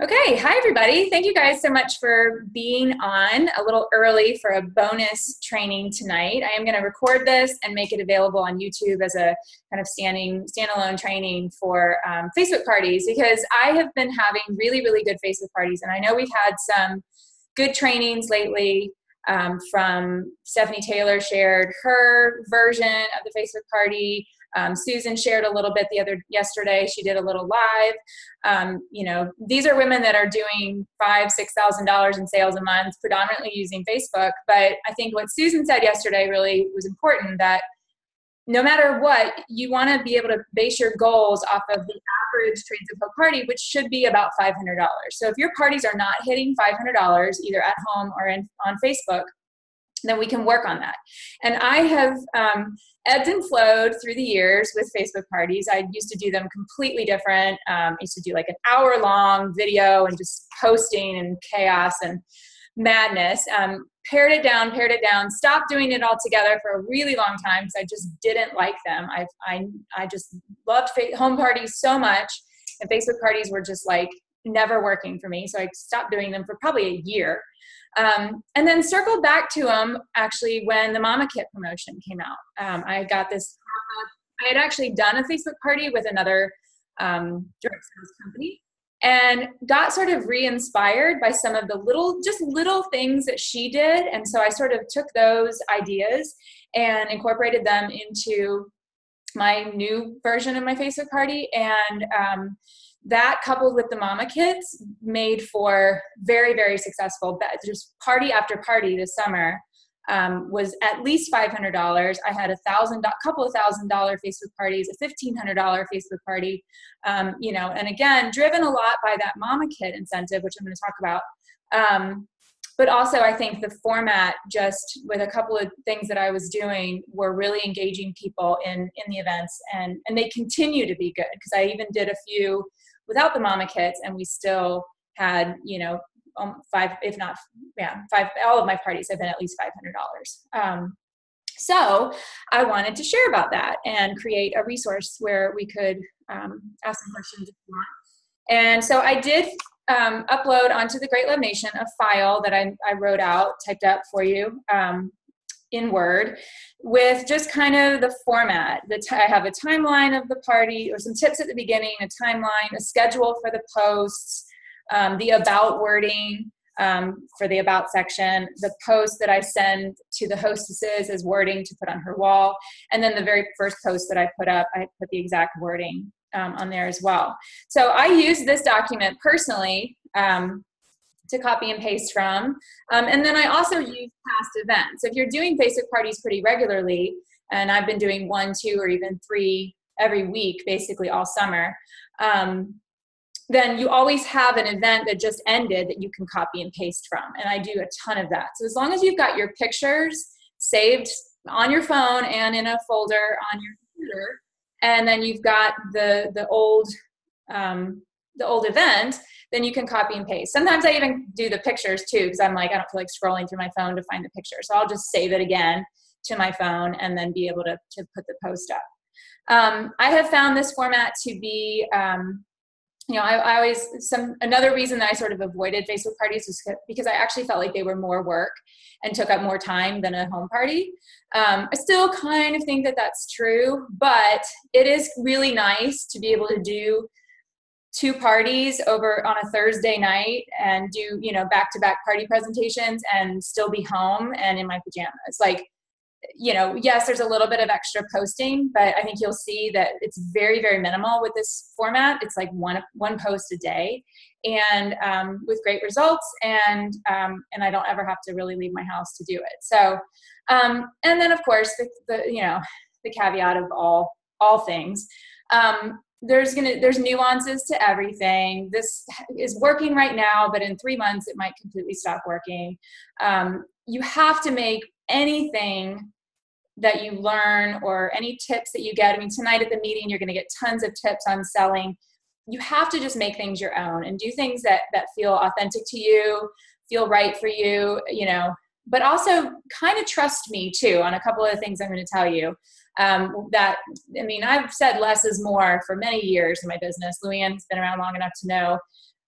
Okay, hi everybody. Thank you guys so much for being on a little early for a bonus training tonight. I am going to record this and make it available on YouTube as a kind of standalone training for Facebook parties, because I have been having really good Facebook parties, and I know we've had some good trainings lately. From Stephanie Taylor shared her version of the Facebook party. Susan shared a little bit yesterday. She did a little live. These are women that are doing $5,000–6,000 in sales a month, predominantly using Facebook. But I think what Susan said yesterday really was important, that no matter what, you want to be able to base your goals off of the average Trains of Hope party, which should be about $500. So if your parties are not hitting $500 either at home or on Facebook, then we can work on that. And I have ebbed and flowed through the years with Facebook parties. I used to do them completely different. I used to do like an hour-long video and just posting and chaos and madness. Pared it down, stopped doing it altogether for a really long time because I just didn't like them. I just loved home parties so much, and Facebook parties were just like never working for me. So I stopped doing them for probably a year. And then circled back to them actually when the Mama Kit promotion came out. I had actually done a Facebook party with another direct sales company, and got sort of re-inspired by some of the little things that she did. And so I sort of took those ideas and incorporated them into my new version of my Facebook party. And that, coupled with the Mama Kits, made for very successful, just party after party this summer. Was at least $500. I had couple of $1,000 Facebook parties, a $1,500 Facebook party, and again, driven a lot by that Mama Kit incentive, which I'm going to talk about. But also I think the format, just with a couple of things that I was doing, were really engaging people in the events, and they continue to be good, because I even did a few without the Mama Kits, and we still had, five, all of my parties have been at least $500. So I wanted to share about that and create a resource where we could ask some questions if you want. And so I did upload onto the Great Love Nation a file that I wrote out, typed up for you in Word, with just kind of the format. I have a timeline of the party, or some tips at the beginning, a timeline, a schedule for the posts, the about wording for the about section, the post that I send to the hostesses as wording to put on her wall, and then the very first post that I put up, I put the exact wording on there as well. So I use this document personally to copy and paste from, and then I also use past events. If you're doing Facebook parties pretty regularly, and I've been doing 1, 2, or even 3 every week, basically all summer, then you always have an event that just ended that you can copy and paste from. And I do a ton of that. So as long as you've got your pictures saved on your phone and in a folder on your computer, and then you've got the old event, then you can copy and paste. Sometimes I even do the pictures too, because I'm like, I don't feel like scrolling through my phone to find the picture. So I'll just save it again to my phone and then be able to put the post up. I have found this format to be, another reason that I sort of avoided Facebook parties is because I actually felt like they were more work and took up more time than a home party. I still kind of think that that's true, but it is really nice to be able to do 2 parties over on a Thursday night and do, back-to-back party presentations and still be home and in my pajamas. Like, yes, there's a little bit of extra posting, but I think you'll see that it's very minimal with this format. It's like one post a day, and with great results, and I don't ever have to really leave my house to do it. So, and then of course the caveat of all things. There's nuances to everything. This is working right now, but in 3 months it might completely stop working. You have to make anything that you learn or any tips that you get. I mean, tonight at the meeting, you're going to get tons of tips on selling. You have to just make things your own and do things that feel authentic to you, feel right for you, but also kind of trust me too on a couple of things I'm going to tell you. I've said less is more for many years in my business. Luann has been around long enough to know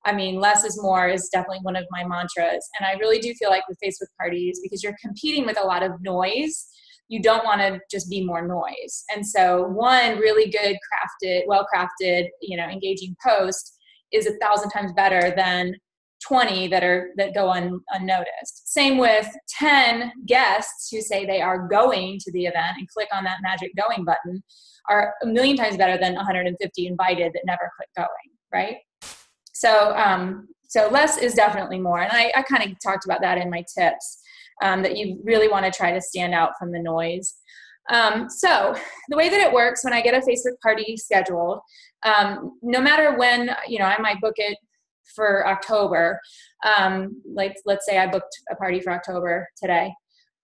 I mean, less is more is definitely one of my mantras. And I really do feel like with Facebook parties, because you're competing with a lot of noise, you don't want to just be more noise. And so one really good crafted, well-crafted, engaging post is 1,000 times better than 20 that go unnoticed. Same with 10 guests who say they are going to the event and click on that magic going button are 1,000,000 times better than 150 invited that never click going, right? So less is definitely more. And I kind of talked about that in my tips, that you really want to try to stand out from the noise. So the way that it works when I get a Facebook party scheduled, no matter when, I might book it for October. Let's say I booked a party for October today.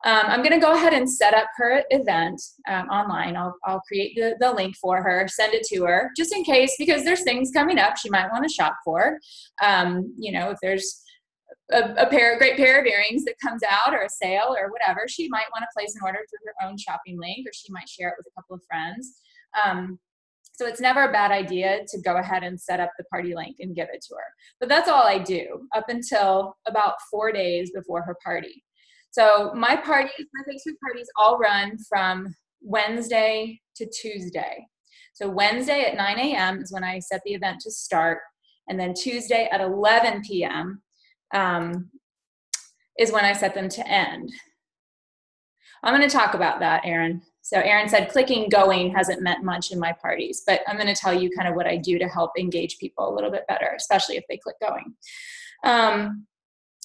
I'm going to go ahead and set up her event online. I'll create the link for her, send it to her, just in case, because there's things coming up she might want to shop for. If there's a great pair of earrings that comes out, or a sale or whatever, she might want to place an order through her own shopping link, or she might share it with a couple of friends. So it's never a bad idea to go ahead and set up the party link and give it to her. But that's all I do up until about 4 days before her party. So my Facebook parties all run from Wednesday to Tuesday. So Wednesday at 9 a.m. is when I set the event to start. And then Tuesday at 11 p.m. Is when I set them to end. I'm going to talk about that, Erin. So Erin said clicking going hasn't meant much in my parties, but I'm going to tell you kind of what I do to help engage people a little bit better, especially if they click going.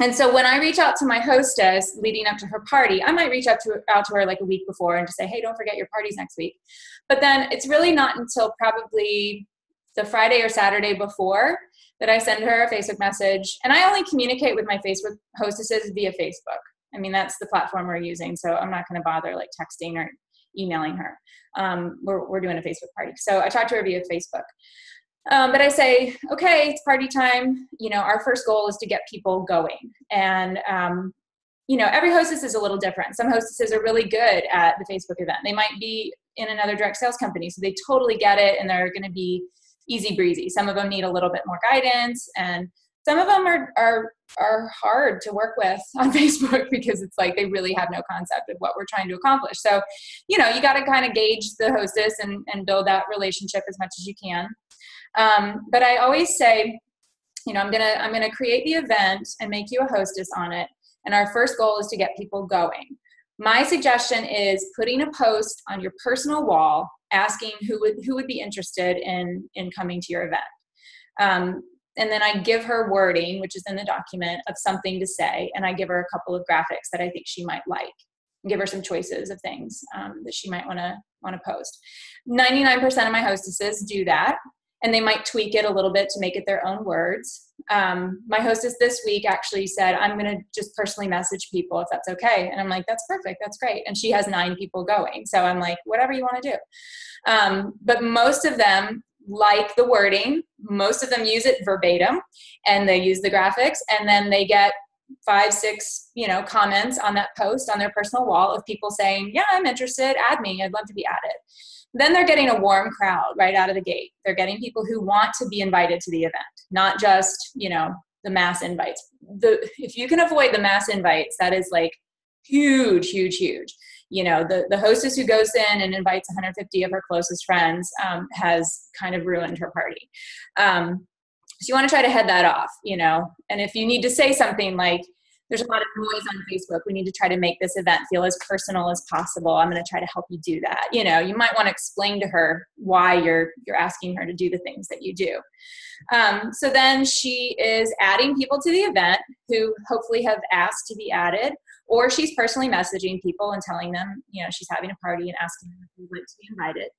And so when I reach out to my hostess leading up to her party, I might reach out to her like a week before and just say, hey, don't forget your party's next week. But then it's really not until probably the Friday or Saturday before that I send her a Facebook message. And I only communicate with my Facebook hostesses via Facebook. I mean, that's the platform we're using. So I'm not going to bother like texting or emailing her. We're doing a Facebook party. So I talk to her via Facebook. But I say, okay, it's party time. Our first goal is to get people going. And, every hostess is a little different. Some hostesses are really good at the Facebook event. They might be in another direct sales company, so they totally get it, and they're going to be easy breezy. Some of them need a little bit more guidance, and some of them are hard to work with on Facebook because it's like they really have no concept of what we're trying to accomplish. So, you got to kind of gauge the hostess and build that relationship as much as you can. But I always say, I'm gonna create the event and make you a hostess on it. And our first goal is to get people going. My suggestion is putting a post on your personal wall asking who would be interested in coming to your event. And then I give her wording, which is in the document, of something to say. And I give her a couple of graphics that I think she might like. And give her some choices of things that she might want to post. 99% of my hostesses do that. And they might tweak it a little bit to make it their own words. My hostess this week actually said, I'm going to just personally message people if that's okay. And I'm like, that's perfect. That's great. And she has 9 people going. So I'm like, whatever you want to do. But most of them like the wording. Most of them use it verbatim, and they use the graphics. And then they get 5, 6, comments on that post on their personal wall of people saying, yeah, I'm interested. Add me. I'd love to be added. Then they're getting a warm crowd right out of the gate. They're getting people who want to be invited to the event, not just, the mass invites. If you can avoid the mass invites, that is like huge, huge, huge. The hostess who goes in and invites 150 of her closest friends has kind of ruined her party. So you want to try to head that off, and if you need to say something like, there's a lot of noise on Facebook, we need to try to make this event feel as personal as possible. I'm going to try to help you do that. You might want to explain to her why you're asking her to do the things that you do. So then she is adding people to the event who hopefully have asked to be added, or she's personally messaging people and telling them, she's having a party and asking them if they would like to be invited.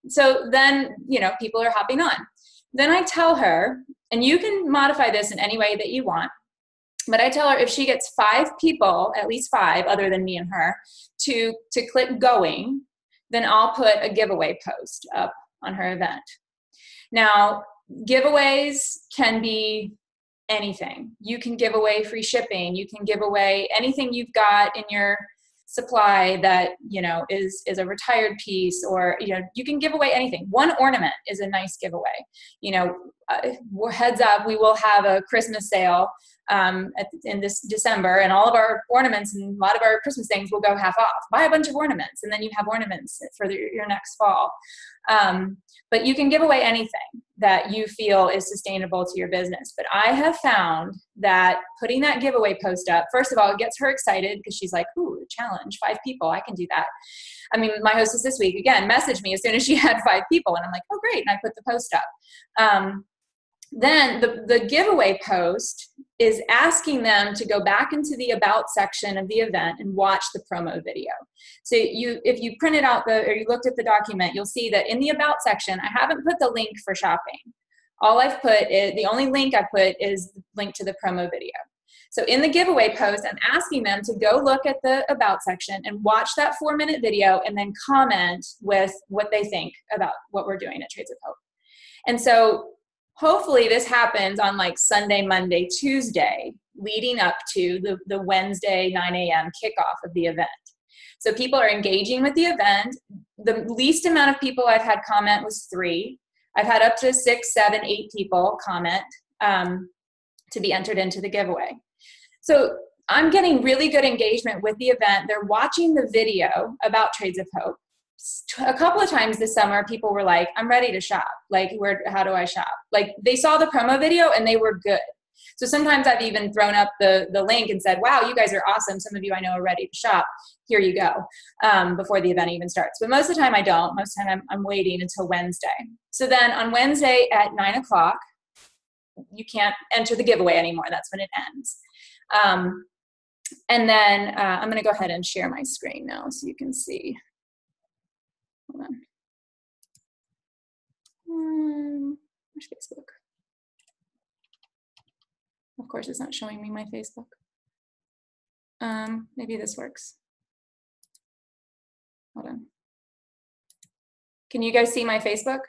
So then, people are hopping on. Then I tell her, and you can modify this in any way that you want, but I tell her if she gets 5 people, at least 5 other than me and her, to click going, then I'll put a giveaway post up on her event. Now, giveaways can be anything. You can give away free shipping. You can give away anything you've got in your supply that, you know, is a retired piece, or, you know, you can give away anything. One ornament is a nice giveaway. You know, heads up, we will have a Christmas sale in this December, and all of our ornaments and a lot of our Christmas things will go half off. Buy a bunch of ornaments, and then you have ornaments for your next fall. But you can give away anything that you feel is sustainable to your business. But I have found that putting that giveaway post up, first of all, it gets her excited because she's like, ooh, challenge, 5 people, I can do that. I mean, my hostess this week, again, messaged me as soon as she had 5 people, and I'm like, oh, great, and I put the post up. Then the giveaway post is asking them to go back into the about section of the event and watch the promo video. So if you printed out or you looked at the document, you'll see that in the about section, I haven't put the link for shopping. All I've put is, the only link I put is the link to the promo video. So in the giveaway post, I'm asking them to go look at the about section and watch that 4-minute video, and then comment with what they think about what we're doing at Trades of Hope. And so hopefully this happens on like Sunday, Monday, Tuesday, leading up to the Wednesday 9 a.m. kickoff of the event. So people are engaging with the event. The least amount of people I've had comment was 3. I've had up to 6, 7, 8 people comment to be entered into the giveaway. So I'm getting really good engagement with the event. They're watching the video about Trades of Hope. A couple of times this summer, people were like, I'm ready to shop. Like, how do I shop? Like, they saw the promo video and they were good. So sometimes I've even thrown up the link and said, wow, you guys are awesome. Some of you I know are ready to shop. Here you go, before the event even starts. But most of the time I don't. Most of the time I'm waiting until Wednesday. So then on Wednesday at 9 o'clock, you can't enter the giveaway anymore. That's when it ends. And then I'm going to go ahead and share my screen now so you can see. Hold on. Where's Facebook? Of course, it's not showing me my Facebook. Maybe this works. Hold on. Can you guys see my Facebook?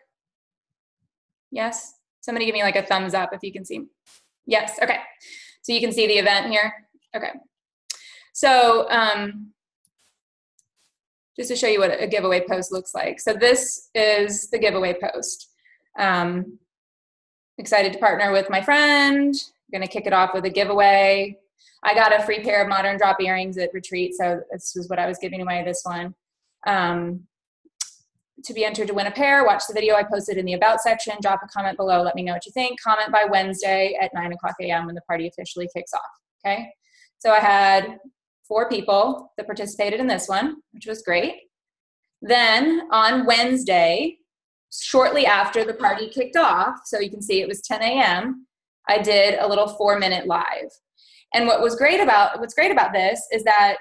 Yes? Somebody give me like a thumbs up if you can see. Yes, okay. So you can see the event here? Okay. So just to show you what a giveaway post looks like. So this is the giveaway post. Excited to partner with my friend. I'm gonna kick it off with a giveaway. I got a free pair of Modern Drop earrings at retreat, so this is what I was giving away, this one. To be entered to win a pair, watch the video I posted in the about section, drop a comment below, let me know what you think. Comment by Wednesday at 9 o'clock a.m. when the party officially kicks off, okay? So I had 4 people that participated in this one, which was great. Then on Wednesday, shortly after the party kicked off, so you can see it was 10 a.m., I did a little 4-minute live. And what's great about this is that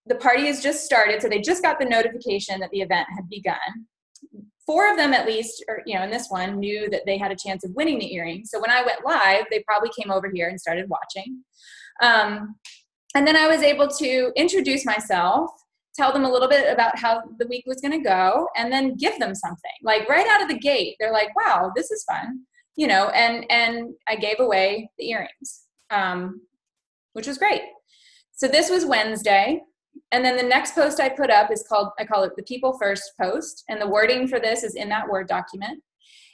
the party has just started, so they just got the notification that the event had begun. 4 of them at least, or in this one, knew that they had a chance of winning the earrings. So when I went live, they probably came over here and started watching. And then I was able to introduce myself, tell them a little bit about how the week was gonna go, and then give them something. Like right out of the gate, they're like, wow, this is fun. And I gave away the earrings, which was great. So this was Wednesday. And then the next post I put up is I call it the People First post. And the wording for this is in that Word document.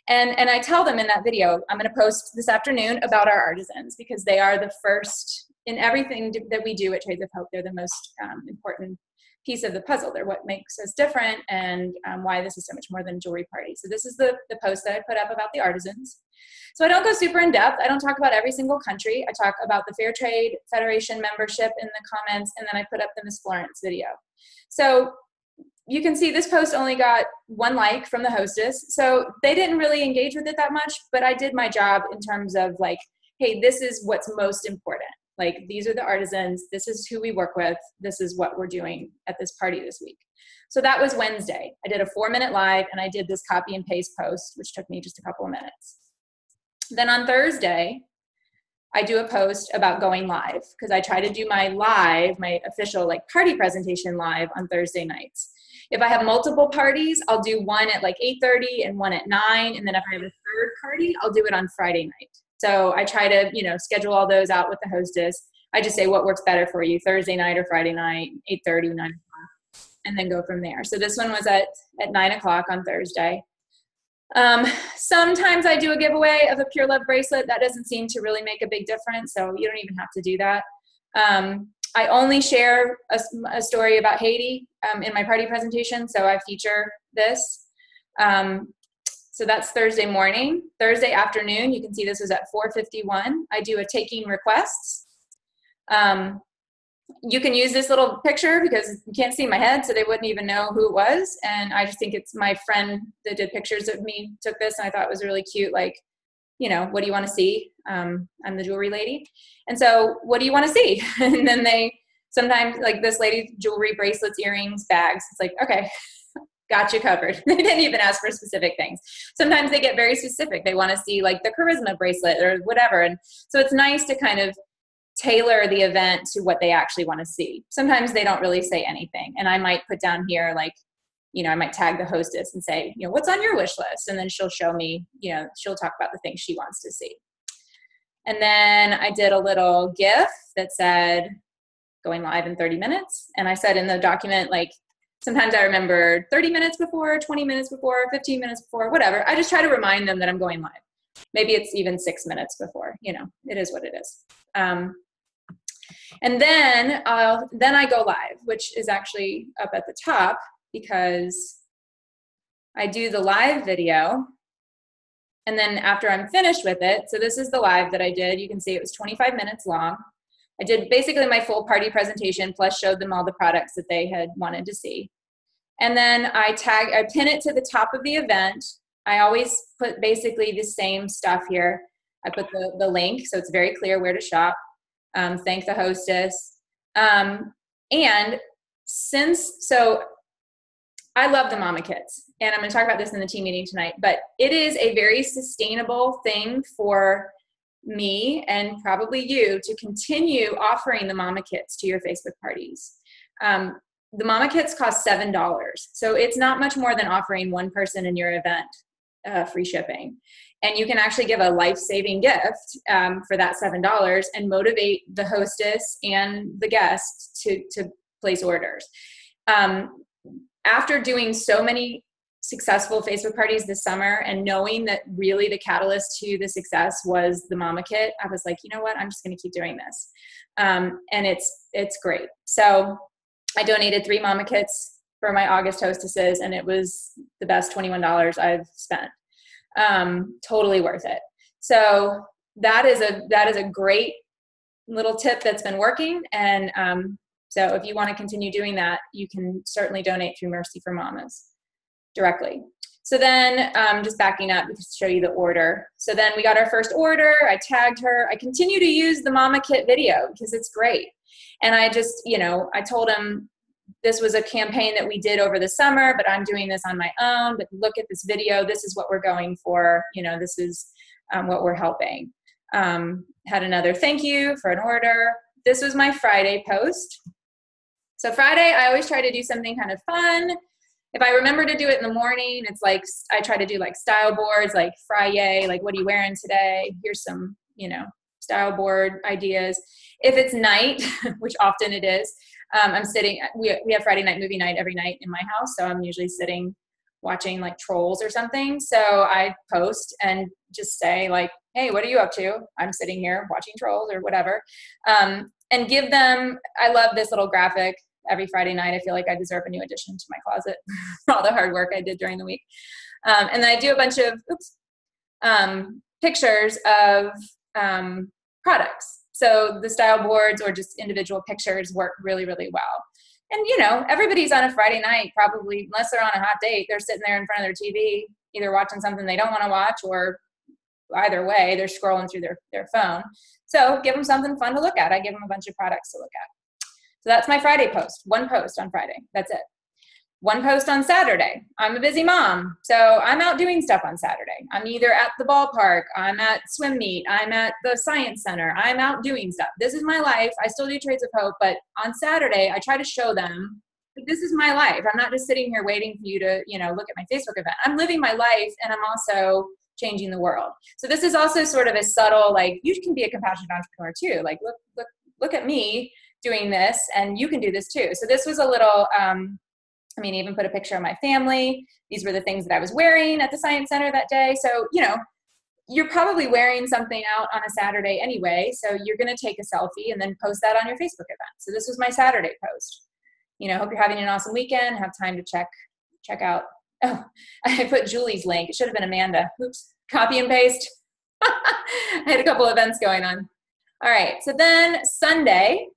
And I tell them in that video, I'm going to post this afternoon about our artisans because they are the first in everything that we do at Trades of Hope. They're the most important piece of the puzzle. They're what makes us different and why this is so much more than a jewelry party. So this is the post that I put up about the artisans. So I don't go super in depth. I don't talk about every single country. I talk about the Fair Trade Federation membership in the comments, and then I put up the Miss Florence video. So you can see this post only got 1 like from the hostess. So they didn't really engage with it that much, but I did my job in terms of like, hey, this is what's most important. Like, these are the artisans. This is who we work with. This is what we're doing at this party this week. So that was Wednesday. I did a 4-minute live, and I did this copy and paste post, which took me just a couple of minutes. Then on Thursday, I do a post about going live because I try to do my official like party presentation live on Thursday nights. If I have multiple parties, I'll do one at like 8:30 and one at 9. And then if I have a third party, I'll do it on Friday night. So I try to, schedule all those out with the hostess. I just say what works better for you, Thursday night or Friday night, 8:30, 9 o'clock, and then go from there. So this one was at 9 o'clock on Thursday. Sometimes I do a giveaway of a Pure Love bracelet. That doesn't seem to really make a big difference, so you don't even have to do that. I only share a story about Haiti in my party presentation, so I feature this. So that's Thursday morning. Thursday afternoon, you can see this was at 4:51. I do a taking requests. You can use this little picture because you can't see my head, so they wouldn't even know who it was. And I just think it's my friend that did pictures of me took this, and I thought it was really cute. Like, you know, what do you want to see? I'm the jewelry lady. And so what do you want to see? And then they sometimes, like this lady, jewelry, bracelets, earrings, bags. It's like, okay, got you covered. They didn't even ask for specific things. Sometimes they get very specific. They want to see like the charisma bracelet or whatever. And so it's nice to kind of tailor the event to what they actually want to see. Sometimes they don't really say anything. And I might put down here, like, you know, I might tag the hostess and say, you know, what's on your wish list? And then she'll show me, you know, she'll talk about the things she wants to see. And then I did a little GIF that said, going live in 30 minutes. And I said in the document, like, sometimes I remember 30 minutes before, 20 minutes before, 15 minutes before, whatever. I just try to remind them that I'm going live. Maybe it's even 6 minutes before, you know, it is what it is. And then I go live, which is actually up at the top because I do the live video. And then after I'm finished with it, so this is the live that I did. You can see it was 25 minutes long. I did basically my full party presentation, plus showed them all the products that they had wanted to see. And then I pin it to the top of the event. I always put basically the same stuff here. I put the link, so it's very clear where to shop. Thank the hostess. And so I love the mama kits, and I'm going to talk about this in the team meeting tonight, but it is a very sustainable thing for me and probably you to continue offering the mama kits to your Facebook parties. The mama kits cost $7. So it's not much more than offering one person in your event free shipping. And you can actually give a life-saving gift for that $7 and motivate the hostess and the guests to place orders. After doing so many successful Facebook parties this summer and knowing that really the catalyst to the success was the mama kit, I was like, you know what, I'm just going to keep doing this. And it's great. So I donated 3 mama kits for my August hostesses, and it was the best $21 I've spent. Totally worth it. So that is a great little tip that's been working. And so if you want to continue doing that, you can certainly donate through Mercy for Mamas directly. So then just backing up to show you the order. So then we got our first order. I tagged her. I continue to use the mama kit video because it's great. And I just, you know, I told him this was a campaign that we did over the summer, but I'm doing this on my own. But look at this video. This is what we're going for. You know, this is what we're helping. Had another thank you for an order. This was my Friday post. So Friday, I always try to do something kind of fun. If I remember to do it in the morning, it's like I try to do like style boards, like Friday, like what are you wearing today? Here's some, you know, style board ideas. If it's night, which often it is, I'm sitting, we have Friday night movie night every night in my house. So I'm usually sitting watching like Trolls or something. So I post and just say like, hey, what are you up to? I'm sitting here watching Trolls or whatever. And give them, I love this little graphic. Every Friday night, I feel like I deserve a new addition to my closet for all the hard work I did during the week. And then I do a bunch of pictures of products. So the style boards or just individual pictures work really, really well. And, you know, everybody's on a Friday night, probably, unless they're on a hot date, they're sitting there in front of their TV, either watching something they don't want to watch or either way, they're scrolling through their phone. So give them something fun to look at. I give them a bunch of products to look at. So that's my Friday post. One post on Friday. That's it. One post on Saturday. I'm a busy mom, so I'm out doing stuff on Saturday. I'm either at the ballpark, I'm at swim meet, I'm at the science center, I'm out doing stuff. This is my life. I still do Trades of Hope, but on Saturday, I try to show them that this is my life. I'm not just sitting here waiting for you to, you know, look at my Facebook event. I'm living my life, and I'm also changing the world. So this is also sort of a subtle, like, you can be a compassionate entrepreneur too. Like, look look at me doing this, and you can do this too. So this was a little, I mean, even put a picture of my family. These were the things that I was wearing at the Science Center that day. So, you know, you're probably wearing something out on a Saturday anyway. So you're going to take a selfie and then post that on your Facebook event. So this was my Saturday post. You know, hope you're having an awesome weekend. Have time to check out. Oh, I put Julie's link. It should have been Amanda. Oops. Copy and paste. I had a couple events going on. All right. So then Sunday,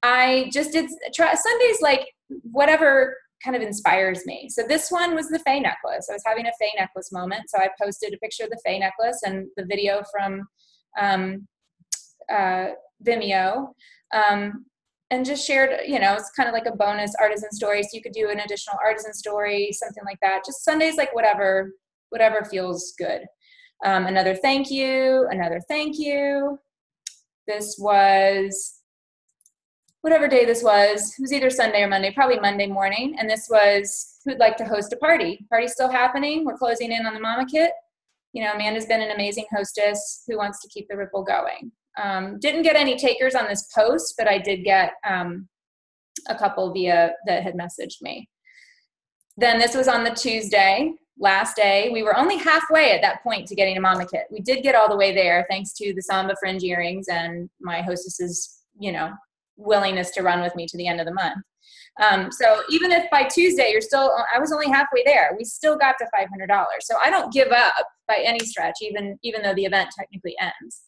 I just did Sundays, like whatever kind of inspires me. So this one was the Faye necklace. I was having a Faye necklace moment. So I posted a picture of the Faye necklace and the video from Vimeo. And just shared, you know, it's kind of like a bonus artisan story. So you could do an additional artisan story, something like that. Just Sundays, like whatever feels good. Another thank you, another thank you. This was, whatever day this was, it was either Sunday or Monday, probably Monday morning. And this was, who'd like to host a party? Party's still happening. We're closing in on the Mama Kit. You know, Amanda's been an amazing hostess who wants to keep the ripple going. Didn't get any takers on this post, but I did get a couple that had messaged me. Then this was on the Tuesday, last day. We were only halfway at that point to getting a Mama Kit. We did get all the way there thanks to the Samba fringe earrings and my hostess's, you know, willingness to run with me to the end of the month. So even if by Tuesday I was only halfway there, we still got to $500. So I don't give up by any stretch, even though the event technically ends.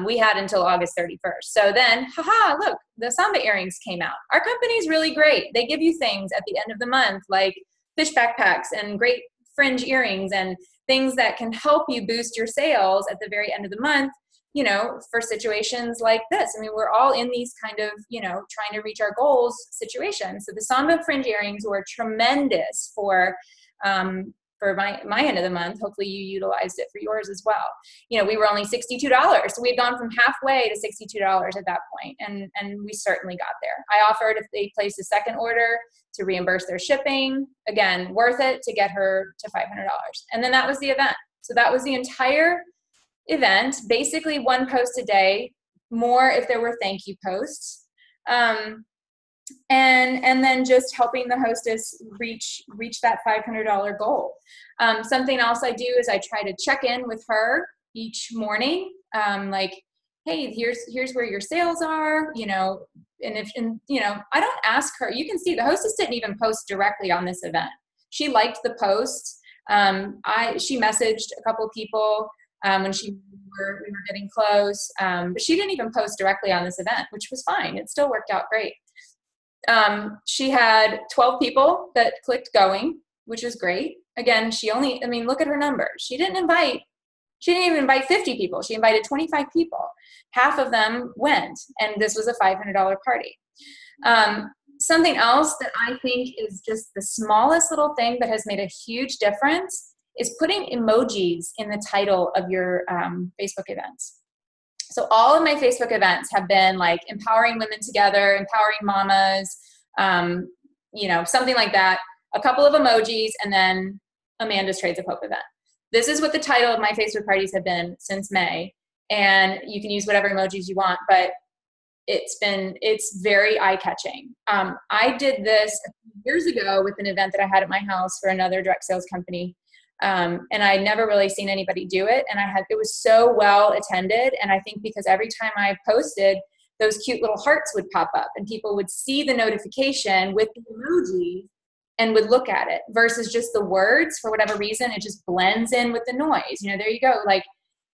We had until August 31st. So then, look, the Samba earrings came out. Our company's really great. They give you things at the end of the month, like fish backpacks and great fringe earrings and things that can help you boost your sales at the very end of the month, you know, for situations like this. I mean, we're all in these kind of, you know, trying to reach our goals situations. So the Samba fringe earrings were tremendous for my end of the month. Hopefully you utilized it for yours as well. You know, we were only $62. So we've gone from halfway to $62 at that point, and we certainly got there. I offered, if they place a second order, to reimburse their shipping. Again, worth it to get her to $500. And then that was the event. So that was the entire event, basically one post a day, more if there were thank you posts. And then just helping the hostess reach that $500 goal. Something else I do is I try to check in with her each morning, like, hey, here's where your sales are, you know, and you know, I don't ask her. You can see the hostess didn't even post directly on this event. She liked the post. She messaged a couple people when we were getting close, but she didn't even post directly on this event, which was fine. It still worked out great. She had 12 people that clicked going, which is great. Again, look at her numbers. She didn't even invite 50 people. She invited 25 people. Half of them went, and this was a $500 party. Something else that I think is just the smallest little thing that has made a huge difference is putting emojis in the title of your Facebook events. So all of my Facebook events have been like empowering women together, empowering mamas, you know, something like that. A couple of emojis, and then Amanda's Trades of Hope event. This is what the title of my Facebook parties have been since May. And you can use whatever emojis you want, but it's very eye-catching. I did this a few years ago with an event that I had at my house for another direct sales company. And I'd never really seen anybody do it. And it was so well attended. And I think because every time I posted, those cute little hearts would pop up and people would see the notification with the emoji and would look at it versus just the words. For whatever reason, it just blends in with the noise. You know, there you go. Like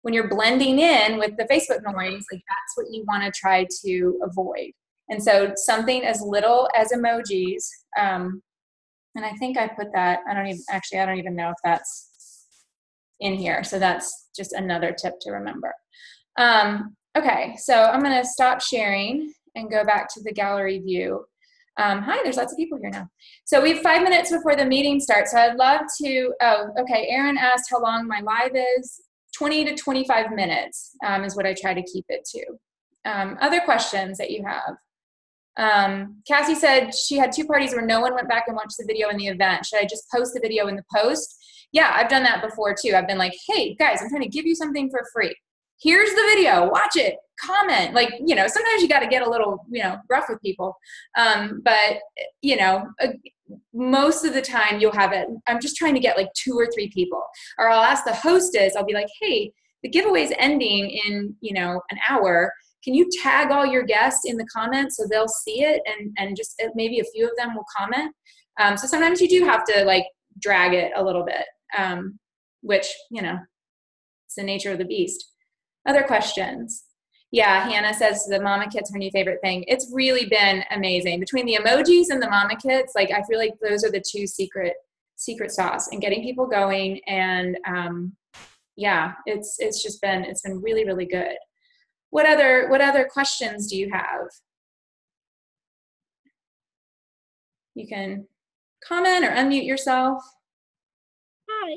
when you're blending in with the Facebook noise, like that's what you want to try to avoid. And so something as little as emojis, and I think I put that, I don't even know if that's in here. So that's just another tip to remember. Okay, so I'm going to stop sharing and go back to the gallery view. Hi, there's lots of people here now. So we have 5 minutes before the meeting starts. So I'd love to, Aaron asked how long my live is. 20 to 25 minutes is what I try to keep it to. Other questions that you have? Cassie said she had 2 parties where no one went back and watched the video in the event. Should I just post the video in the post? Yeah, I've done that before too. I've been like, hey guys, I'm trying to give you something for free. here's the video, watch it, comment. Like, you know, sometimes you got to get a little, you know, rough with people. But, you know, most of the time you'll have it. I'm just trying to get like 2 or 3 people, or I'll ask the hostess, I'll be like, hey, the giveaway's ending in, you know, an hour. Can you tag all your guests in the comments so they'll see it, and just maybe a few of them will comment. So sometimes you do have to like drag it a little bit, which, you know, it's the nature of the beast. Other questions? Yeah, Hannah says the mama kit's her new favorite thing. It's really been amazing. Between the emojis and the mama kits, like I feel like those are the 2 secret sauce and getting people going. And yeah, it's been really, really good. What other questions do you have? You can comment or unmute yourself. Hi,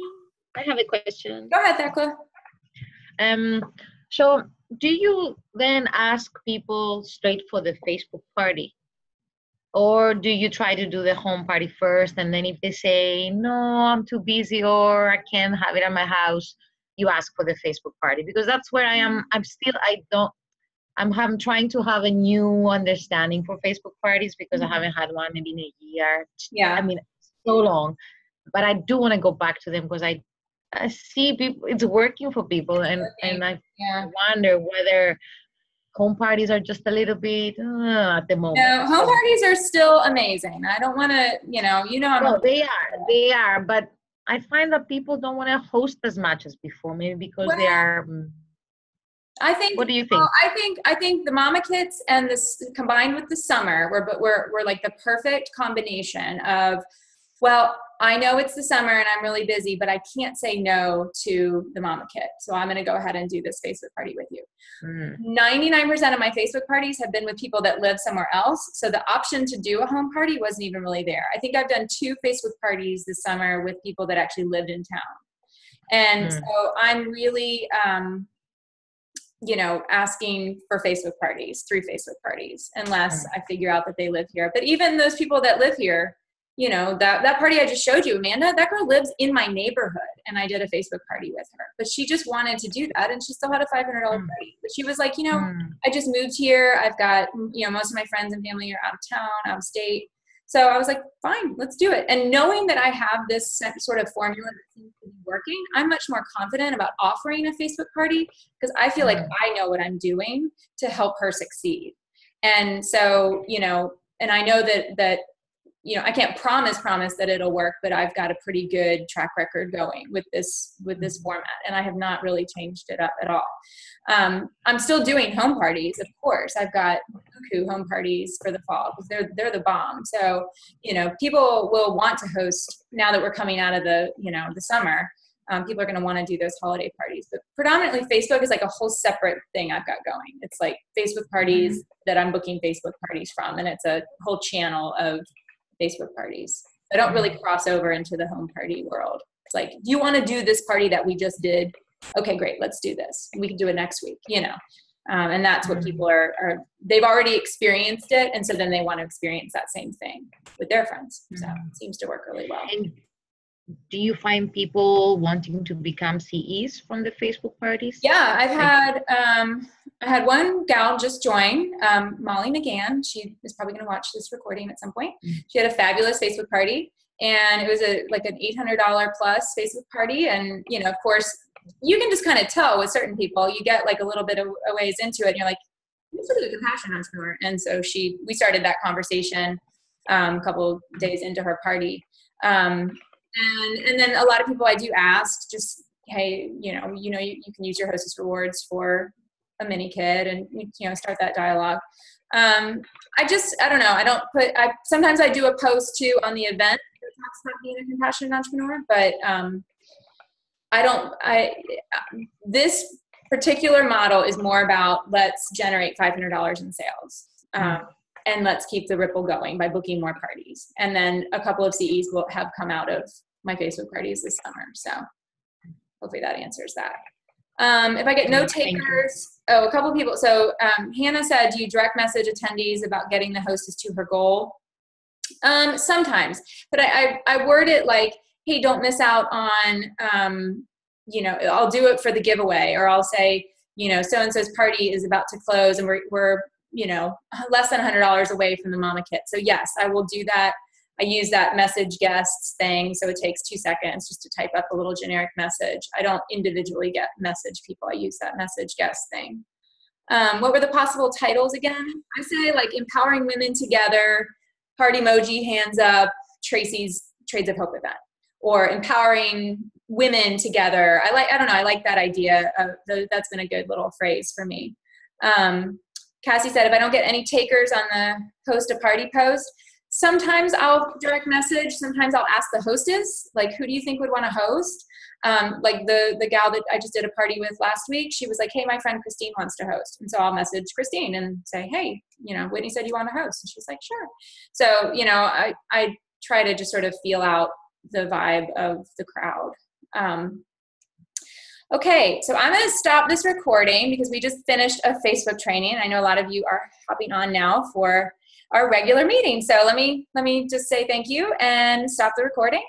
I have a question. Go ahead, Thekla. So do you then ask people straight for the Facebook party? Or do you try to do the home party first, and then if they say, no, I'm too busy or I can't have it at my house, you ask for the Facebook party? Because that's where I am. I'm trying to have a new understanding for Facebook parties, because I haven't had one maybe in a year. Yeah. I mean, so long. But I do want to go back to them, because I see people, it's working for people, and I wonder whether home parties are just a little bit at the moment. No, home parties are still amazing. I don't want to, they are, but I find that people don't want to host as much as before, maybe because they are. I think. What do you think? Well, I think the mama kits and this combined with the summer, we're like the perfect combination of, well, I know it's the summer and I'm really busy, but I can't say no to the mama kit. So I'm going to go ahead and do this Facebook party with you. 99% of my Facebook parties have been with people that live somewhere else. So the option to do a home party wasn't even really there. I think I've done 2 Facebook parties this summer with people that actually lived in town. And so I'm really, asking for Facebook parties, 3 Facebook parties, unless I figure out that they live here. But even those people that live here, that party I just showed you, Amanda, that girl lives in my neighborhood, and I did a Facebook party with her. But she just wanted to do that, and she still had a $500 party. But she was like, I just moved here. I've got, most of my friends and family are out of town, out of state. So I was like, fine, let's do it. And knowing that I have this sort of formula that seems to be working, I'm much more confident about offering a Facebook party, because I feel like I know what I'm doing to help her succeed. And so, and I know that I can't promise that it'll work, but I've got a pretty good track record going with this format, and I have not really changed it up at all. I'm still doing home parties, of course. I've got buku home parties for the fall, because they're the bomb. So, people will want to host now that we're coming out of the summer. People are going to want to do those holiday parties, but predominantly Facebook is like a whole separate thing I've got going. It's like Facebook parties that I'm booking Facebook parties from, and it's a whole channel of Facebook parties. I don't really cross over into the home party world. It's like, do you want to do this party that we just did? Okay, great, let's do this. We can do it next week, and that's what people are they've already experienced it, and so then they want to experience that same thing with their friends. So it seems to work really well. And do you find people wanting to become CEs from the Facebook parties? Yeah, I had one gal just join, Molly McGann. She is probably going to watch this recording at some point. She had a fabulous Facebook party, and it was like an $800 plus Facebook party. And, of course, you can just kind of tell with certain people, you get like a little bit of a ways into it, and you're like, you're sort of a compassion entrepreneur. And so we started that conversation a couple days into her party. And then a lot of people I do ask just, hey, you can use your Hostess rewards for a mini kit, and start that dialogue. I don't know. Sometimes I do a post too on the event that talks about being a compassionate entrepreneur, but this particular model is more about let's generate $500 in sales. And let's keep the ripple going by booking more parties. And then a couple of CEs will have come out of my Facebook parties this summer. So hopefully that answers that. If I get no takers, a couple of people. So Hannah said, do you direct message attendees about getting the hostess to her goal? Sometimes, but I word it like, hey, don't miss out on, I'll do it for the giveaway, or I'll say, you know, so-and-so's party is about to close and we're you know, less than $100 away from the mama kit. So yes, I will do that. I use that message guests thing. So it takes 2 seconds just to type up a little generic message. I don't individually get message people. I use that message guest thing. What were the possible titles again? I say like empowering women together, heart emoji, hands up, Tracy's Trades of Hope event, or empowering women together. I don't know. I like that idea. That's been a good little phrase for me. Cassie said, if I don't get any takers on the host a party post, sometimes I'll direct message. Sometimes I'll ask the hostess, like, who do you think would want to host? Like the gal that I just did a party with last week, she was like, hey, my friend Christine wants to host. And so I'll message Christine and say, hey, you know, Whitney said you want to host. And she's like, sure. So, you know, I try to just sort of feel out the vibe of the crowd. Okay, so I'm going to stop this recording because we just finished a Facebook training. I know a lot of you are hopping on now for our regular meeting. So let me just say thank you and stop the recording.